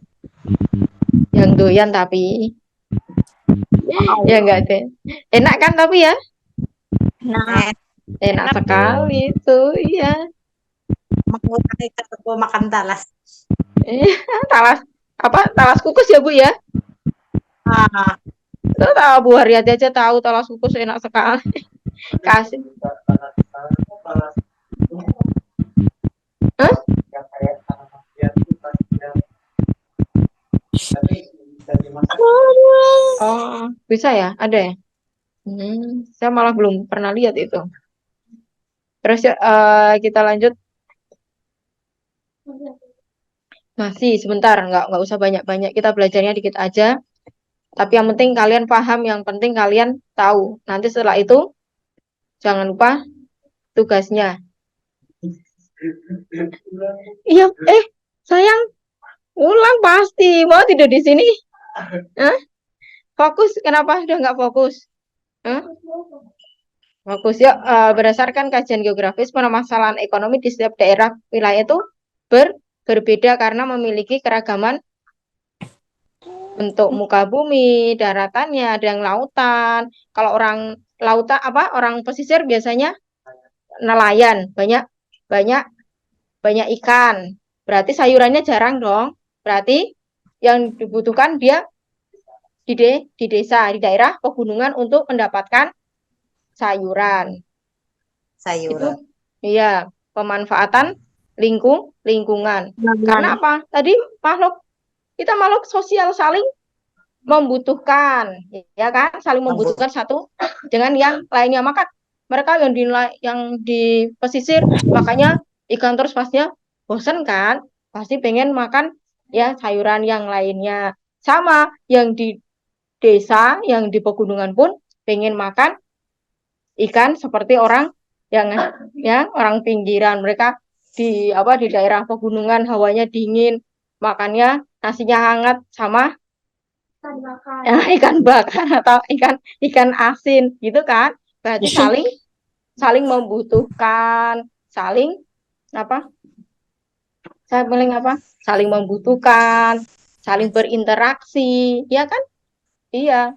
yang doyan tapi ya enggak deh. Enak kan tapi ya? Nah, Enak Enak. sekali itu, iya. Mengurangi karbo makan talas. Talas talas kukus ya Bu ya? Ah, Itu tahu Bu Haryati aja tahu talas kukus enak sekali. Kasih. Talas itu Hah? yang kayak tanaman liar itu kan dia, tapi bisa dimasak. Oh, bisa ya? Ada ya? Saya malah belum pernah lihat itu. Terus kita lanjut. Masih sebentar, nggak usah banyak-banyak. Kita belajarnya dikit aja. Tapi yang penting kalian paham, yang penting kalian tahu. Nanti setelah itu jangan lupa tugasnya. Iya, sayang, ulang pasti. Mau tidur di sini? Hah? Fokus, kenapa sudah nggak fokus? Hah? Fokus ya. Berdasarkan kajian geografis, permasalahan ekonomi di setiap daerah wilayah itu berbeda karena memiliki keragaman bentuk muka bumi, daratannya, ada yang lautan. Kalau orang lautan orang pesisir biasanya nelayan, banyak banyak banyak ikan. Berarti sayurannya jarang dong. Berarti yang dibutuhkan dia di desa, di daerah pegunungan untuk mendapatkan sayuran. Itu sayuran. iya, pemanfaatan lingkungan. Karena apa? Tadi kita makhluk sosial saling membutuhkan, ya kan? Saling membutuhkan satu dengan yang lainnya. Maka mereka yang di pesisir, makanya ikan terus pastinya bosan kan? Pasti pengen makan ya sayuran yang lainnya. Sama yang di desa, yang di pegunungan pun pengen makan ikan seperti orang yang ya orang pinggiran. Mereka di daerah pegunungan hawanya dingin, makannya nasinya hangat sama ikan bakar atau ikan asin gitu kan. Berarti saling saling membutuhkan, saling apa? Saling apa? Saling membutuhkan, saling berinteraksi, ya kan? Iya,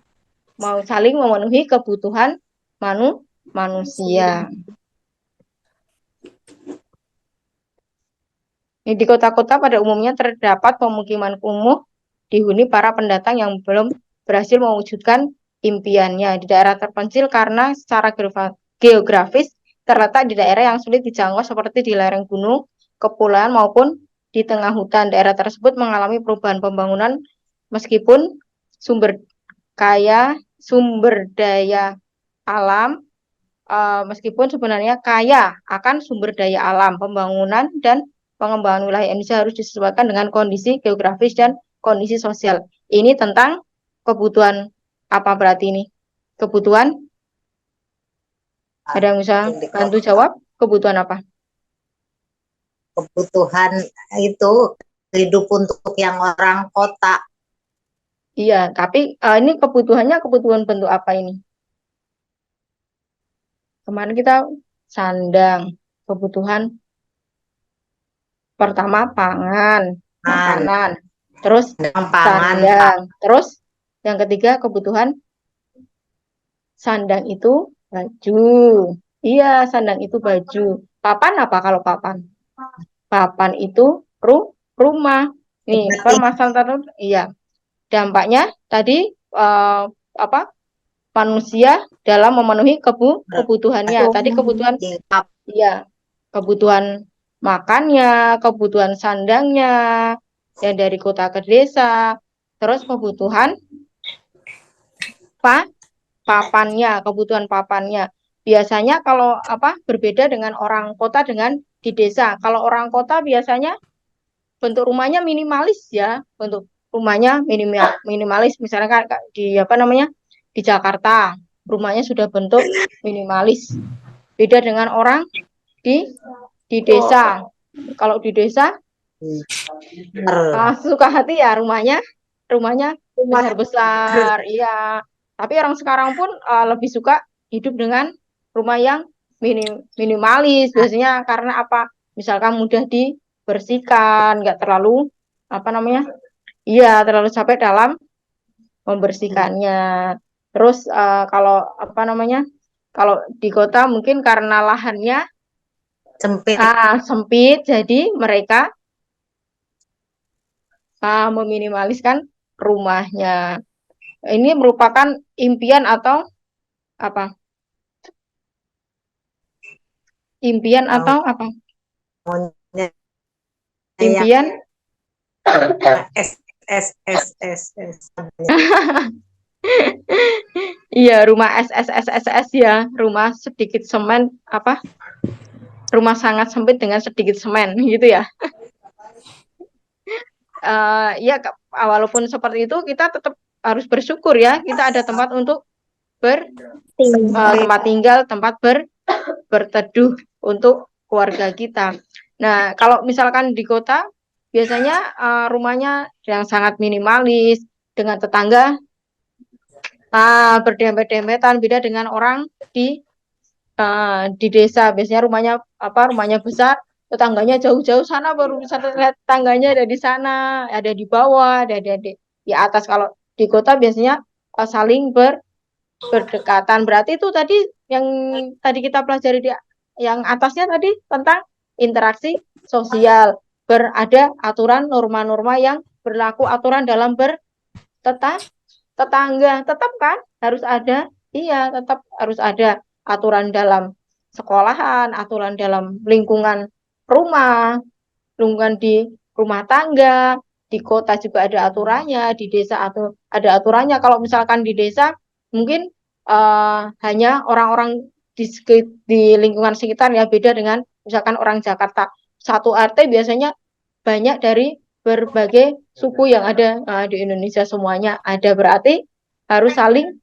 mau saling memenuhi kebutuhan manusia. Di kota-kota pada umumnya terdapat pemukiman kumuh dihuni para pendatang yang belum berhasil mewujudkan impiannya di daerah terpencil karena secara geografis terletak di daerah yang sulit dijangkau seperti di lereng gunung, kepulauan maupun di tengah hutan. Daerah tersebut mengalami perubahan pembangunan meskipun sumber sumber daya alam meskipun sebenarnya kaya akan sumber daya alam, pembangunan dan pengembangan wilayah Indonesia harus disesuaikan dengan kondisi geografis dan kondisi sosial. Ini tentang kebutuhan apa berarti ini? Kebutuhan? Ada yang bisa bantu jawab? Kebutuhan apa? Kebutuhan itu hidup untuk yang orang kota. Iya, tapi ini kebutuhannya kebutuhan bentuk apa ini? Kemarin kita sandang, kebutuhan pertama pangan, makanan, terus Pangan, sandang, terus yang ketiga kebutuhan sandang itu baju. Iya, sandang itu baju. Papan apa kalau papan? Papan itu rumah. Nih, permasalahan terus, iya. Dampaknya tadi apa? Manusia dalam memenuhi kebutuhannya. Tadi kebutuhan, iya, kebutuhan makannya, kebutuhan sandangnya, yang dari kota ke desa, terus kebutuhan kebutuhan papannya. Biasanya kalau berbeda dengan orang kota dengan di desa. Kalau orang kota biasanya bentuk rumahnya minimalis ya, bentuk rumahnya minimalis. Misalnya kan di di Jakarta, rumahnya sudah bentuk minimalis. Beda dengan orang di desa. Kalau di desa suka hati ya rumahnya besar-besar, iya. Tapi orang sekarang pun lebih suka hidup dengan rumah yang minimalis. Biasanya karena apa? Misalkan mudah dibersihkan, nggak terlalu iya terlalu capek dalam membersihkannya. Terus kalau Kalau di kota mungkin karena lahannya Sempit. sempit, jadi mereka meminimaliskan rumahnya. Ini merupakan impian atau apa? Impian Bangunnya atau apa? yang Impian. S. Iya, rumah SSSSS ya, rumah sedikit semen apa? Rumah sangat sempit dengan sedikit semen gitu ya. Ya, walaupun seperti itu kita tetap harus bersyukur ya, kita ada tempat untuk tempat tinggal, tempat berteduh untuk keluarga kita. Nah, kalau misalkan di kota biasanya rumahnya yang sangat minimalis dengan tetangga berdempet-dempetan, beda dengan orang di desa. Biasanya rumahnya besar, tetangganya jauh-jauh sana, baru bisa lihat tetangganya ada di sana, ada di bawah, ada di atas. Kalau di kota biasanya saling berdekatan. Berarti itu tadi yang tadi kita pelajari yang atasnya tadi tentang interaksi sosial, berada aturan norma-norma yang berlaku, aturan dalam tetangga, tetap kan harus ada. Iya, tetap harus ada aturan dalam sekolahan, aturan dalam lingkungan rumah, lingkungan di rumah tangga, di kota juga ada aturannya, di desa atau ada aturannya. Kalau misalkan di desa mungkin hanya orang-orang di lingkungan sekitar ya, beda dengan misalkan orang Jakarta. Satu RT biasanya banyak dari berbagai suku yang ada di Indonesia, semuanya ada, berarti harus saling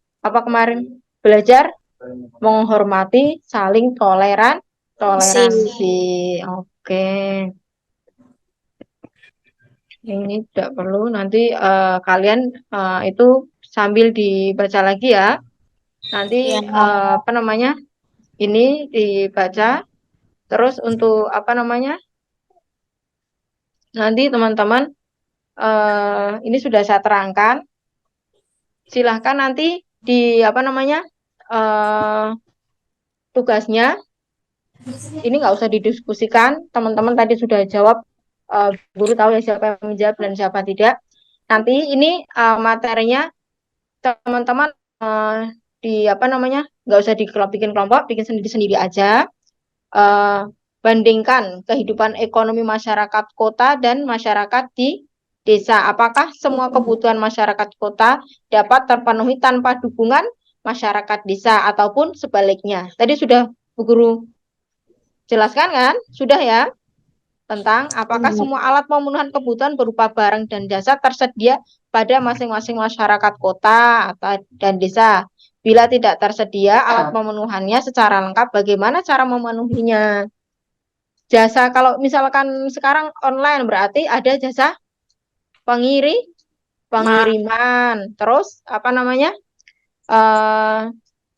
belajar menghormati, saling toleransi. Oke. Ini tidak perlu nanti kalian itu sambil dibaca lagi ya. Nanti apa namanya? Ini dibaca. Terus untuk apa namanya? Nanti teman-teman ini sudah saya terangkan. Silahkan nanti di apa namanya? Tugasnya ini nggak usah didiskusikan. Teman-teman tadi sudah jawab. Guru tahu ya siapa yang menjawab dan siapa tidak. Nanti ini materinya teman-teman di apa namanya, nggak usah bikin kelompok, bikin sendiri-sendiri aja. Bandingkan kehidupan ekonomi masyarakat kota dan masyarakat di desa. Apakah semua kebutuhan masyarakat kota dapat terpenuhi tanpa dukungan masyarakat desa ataupun sebaliknya? Tadi sudah Bu Guru jelaskan kan? Sudah ya? Tentang apakah semua alat pemenuhan kebutuhan berupa barang dan jasa tersedia pada masing-masing masyarakat kota dan desa. Bila tidak tersedia alat pemenuhannya secara lengkap, bagaimana cara memenuhinya? Jasa, kalau misalkan sekarang online berarti ada jasa pengiriman. Terus apa namanya?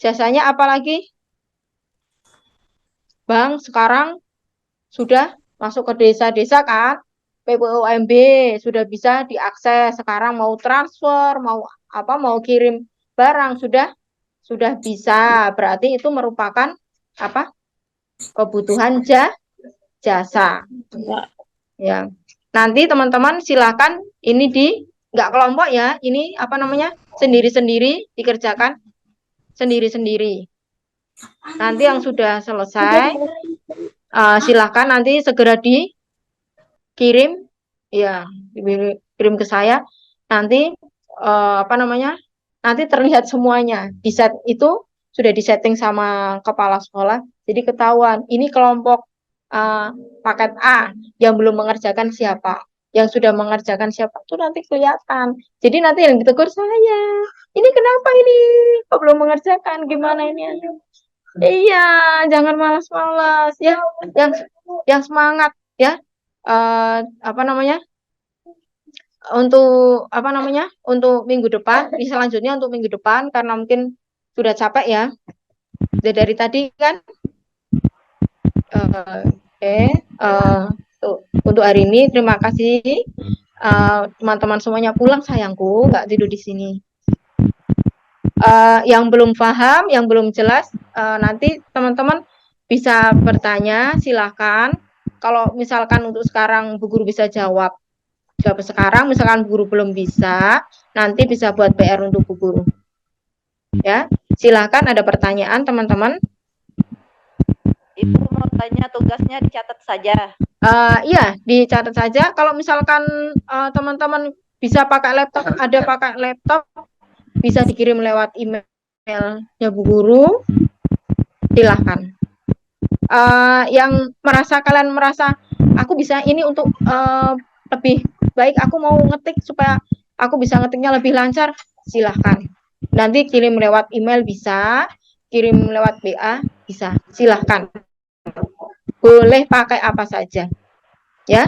Jasanya apa lagi? Bank sekarang sudah masuk ke desa-desa kan, PPOMB sudah bisa diakses. Sekarang mau transfer, mau kirim barang sudah bisa. Berarti itu merupakan apa? Kebutuhan jasa. Ya. Nanti teman-teman silakan ini nggak kelompok ya. Ini apa namanya? Sendiri-sendiri dikerjakan sendiri-sendiri. Nanti yang sudah selesai silakan nanti segera dikirim ya, kirim ke saya. Nanti apa namanya? Nanti terlihat semuanya. Di set itu sudah disetting sama kepala sekolah. Jadi ketahuan ini kelompok paket A yang belum mengerjakan siapa. Yang sudah mengerjakan siapa itu nanti kelihatan. Jadi nanti yang ditegur saya. Ini kenapa ini? Kok belum mengerjakan? Gimana ini? Iya, jangan malas-malas ya. Yang semangat ya. Apa namanya? Untuk apa namanya? Untuk minggu depan, selanjutnya untuk minggu depan karena mungkin sudah capek ya. Dari tadi kan untuk hari ini terima kasih teman-teman semuanya, pulang sayangku, nggak tidur di sini. Yang belum paham, yang belum jelas, nanti teman-teman bisa bertanya, silakan. Kalau misalkan untuk sekarang Bu Guru bisa jawab sekarang, misalkan Bu Guru belum bisa, nanti bisa buat PR untuk Bu Guru. Ya, silakan ada pertanyaan teman-teman. Ibu mau tanya, tugasnya dicatat saja. Iya, dicatat saja. Kalau misalkan teman-teman bisa pakai laptop, ada pakai laptop, bisa dikirim lewat emailnya Bu Guru. Silahkan. Yang kalian merasa aku bisa ini untuk lebih baik, aku mau ngetik supaya aku bisa ngetiknya lebih lancar, silahkan. Nanti kirim lewat email bisa, kirim lewat WA bisa, silahkan. Boleh pakai apa saja, ya,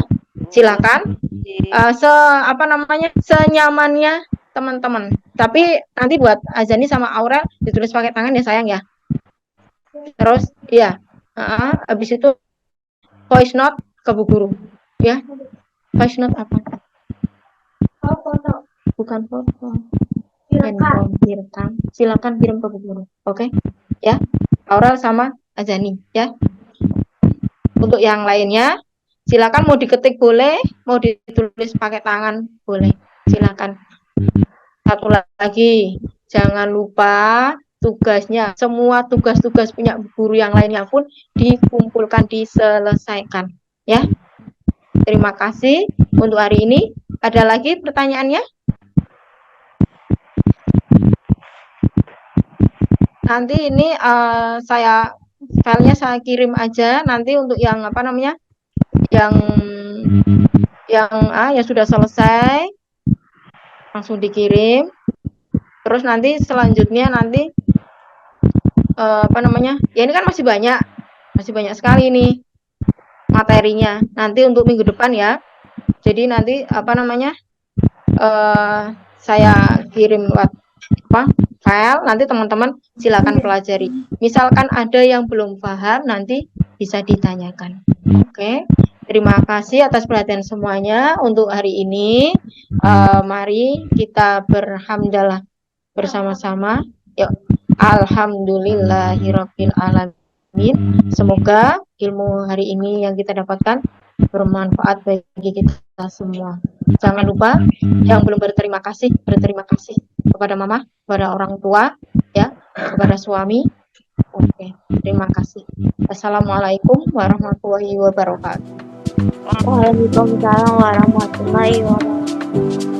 silakan. Senyamannya teman-teman. Tapi nanti buat Azani sama Aurel ditulis pakai tangan ya sayang ya. Terus iya, habis itu voice note ke Bu Guru, ya. Voice note apa? Foto. Bukan foto. Silakan kirim ke Bu Guru, oke? Ya, Aurel sama Azani, ya. Untuk yang lainnya, silakan mau diketik boleh, mau ditulis pakai tangan boleh, silakan. Satu lagi, jangan lupa tugasnya, semua tugas-tugas punya guru yang lainnya pun dikumpulkan, diselesaikan, ya. Terima kasih untuk hari ini. Ada lagi pertanyaannya? Nanti ini filenya saya kirim aja nanti untuk yang yang sudah selesai langsung dikirim. Terus nanti selanjutnya nanti ya ini kan masih banyak sekali nih materinya. Nanti untuk minggu depan ya. Jadi nanti saya kirim lewat file, nanti teman-teman silakan pelajari. Misalkan ada yang belum paham, nanti bisa ditanyakan. Oke. Terima kasih atas perhatian semuanya untuk hari ini. Mari kita berhamdalah bersama-sama. Yuk. Alhamdulillahirabbil alamin. Semoga ilmu hari ini yang kita dapatkan bermanfaat bagi kita semua. Jangan lupa yang belum berterima kasih kepada mama, kepada orang tua, ya, kepada suami. Oke, terima kasih. Assalamualaikum warahmatullahi wabarakatuh. Waalaikumsalam warahmatullahi wabarakatuh.